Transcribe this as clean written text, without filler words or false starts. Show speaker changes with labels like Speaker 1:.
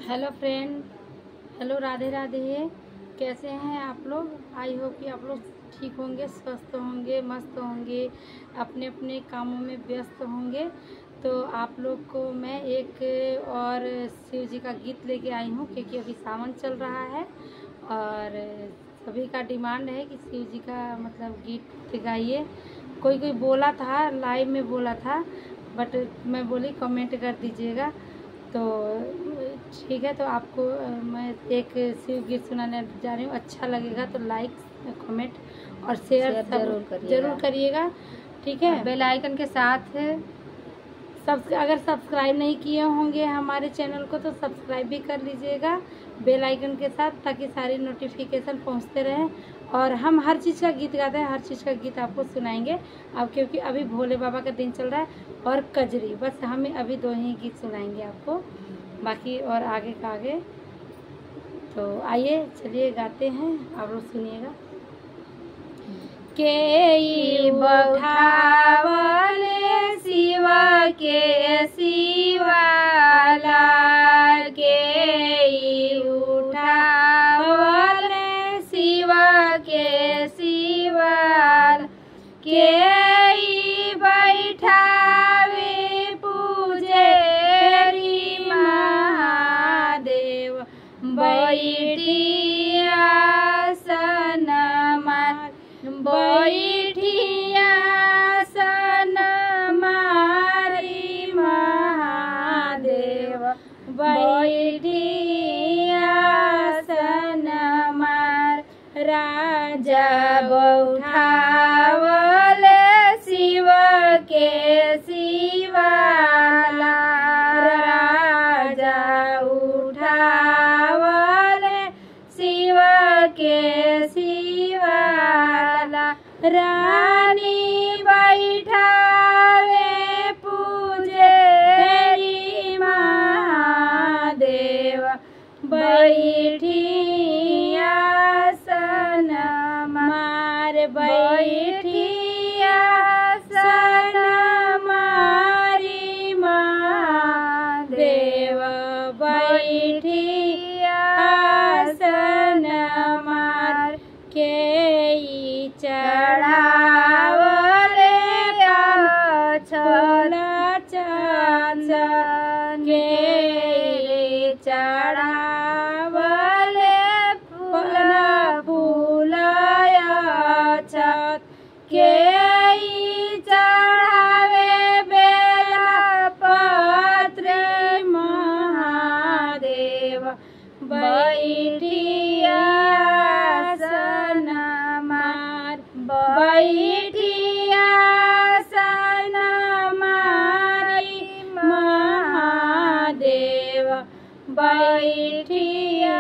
Speaker 1: Hello friend, hello, Radhe Radhe. कैसे हैं आप लोग? आई होप कि आप लोग ठीक होंगे, स्वस्थ होंगे, मस्त होंगे, अपने अपने कामों में व्यस्त होंगे। तो आप लोग को मैं एक और शिव जी का गीत लेके आई हूँ, क्योंकि अभी सावन चल रहा है और सभी का डिमांड है कि शिव जी का मतलब गीत गाइए। कोई बोला था, लाइव में बोला था, बट मैं बोली कमेंट कर दीजिएगा। तो ठीक है, तो आपको मैं एक शिव गीत सुनाने जा रही हूँ। अच्छा लगेगा तो लाइक, कमेंट और शेयर जरूर करिएगा। ठीक है,
Speaker 2: बेल आइकन के साथ
Speaker 1: अगर सब्सक्राइब नहीं किए होंगे हमारे चैनल को तो सब्सक्राइब भी कर लीजिएगा बेल आइकन के साथ, ताकि सारी नोटिफिकेशन पहुंचते रहें। और हम हर चीज़ का गीत गाते हैं, हर चीज़ का गीत आपको सुनाएंगे। अब क्योंकि अभी भोले बाबा का दिन चल रहा है और कजरी, बस हमें अभी दो ही गीत सुनाएंगे आपको, बाकी और आगे का आगे। तो आइए चलिए गाते हैं, आप लोग सुनिएगा। के
Speaker 2: उठावले शिवा के शिवाला के उठावले शिवा के शिवाला के बैठावे पूजेरी महादेव बैठिया सनमा बैठिया सन मारी महादेव बैठिया सन मार राजा बैठावल शिव के शिवाला राजा उठावल शिव के शिवाला रानी बैठावे पूजेरी महादेव बैठिया सन मार बैठिया सन मारी महादेव बैठिया सन मार के चढ़ावले छला चंदन के चढ़ावले फूलया छत के चढ़ावे बेला पत्र महादेव बैठिया सन मार बैठिया सन मारी महादेव बैठिया